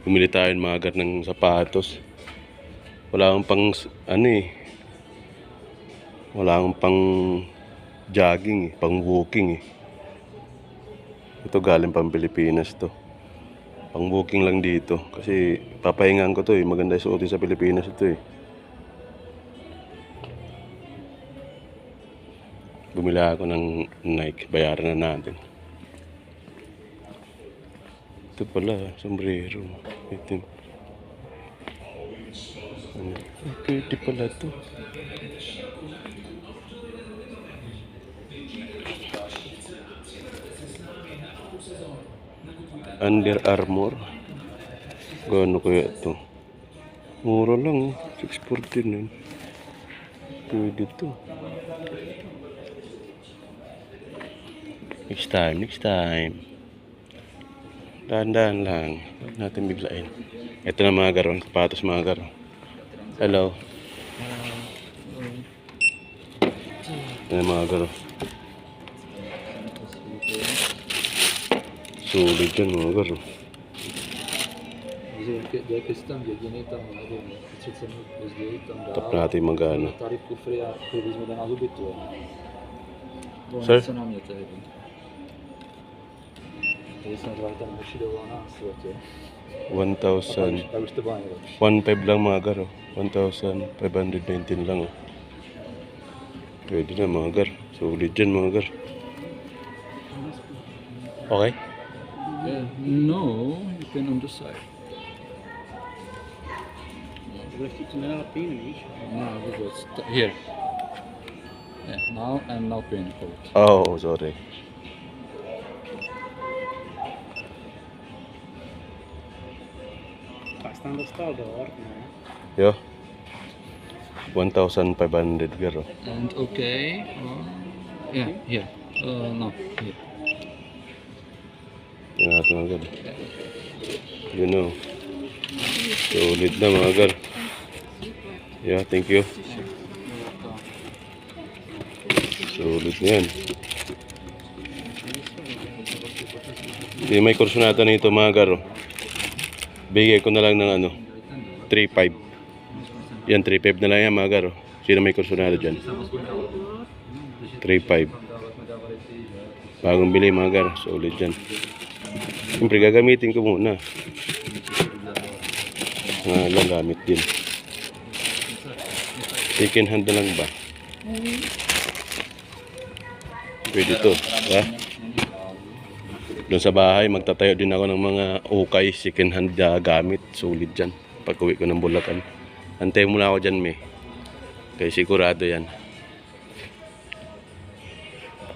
Bumili tayo ng mga ng sapatos. Wala akong pang ano eh. Wala akong pang jogging eh, pang walking eh. Ito galing pang Pilipinas to. Pang walking lang dito kasi papahingan ko to eh. Maganda suotin sa Pilipinas ito eh. Bumili ako ng Nike, bayaran na natin. Ito pala, sombrero. Itim. Pwede pala ito. Under Armour. Gano kaya ito? Mura lang, 649. Pwede ito. Next time. Dahan-dahan lang. Huwag natin biglain. Ito na mga garo, sapatos mga garo. Hello. Ito na mga garo. Sulit yan mga garo. Tap natin magana. Sir? 1,000. 1,500 lang mga garo. 1,519 lang oh. Pwede na mga gar. Sulit dyan mga gar. Okay? No, you can on the side. Here. Yeah, now and now pin coat. Oh, sorry. Bastante staldor, Yo. 1,500 garo. And okay. Yeah, here. No, here. Tingnan natin mga gar. You know. Sulit na mga gar. Yeah, thank you. Sulit na yan. Hindi may kursunata na ito mga garo. Bigay ko na lang ng ano 3,500. Yan 3,500 na lang yan mga garo. Sino may kursunata dyan? 3,500. Bagong bili mga garo. Sulit dyan. Siyempre gagamitin ko muna. Lang gamit din. Second hand na lang ba? Pwede to, ha? Doon sa bahay, magtatayo din ako ng mga ukay, second hand gamit. Sulit dyan. Pag uwi ko ng Bulacan. Antay muna ako dyan, may. Kaya sigurado yan.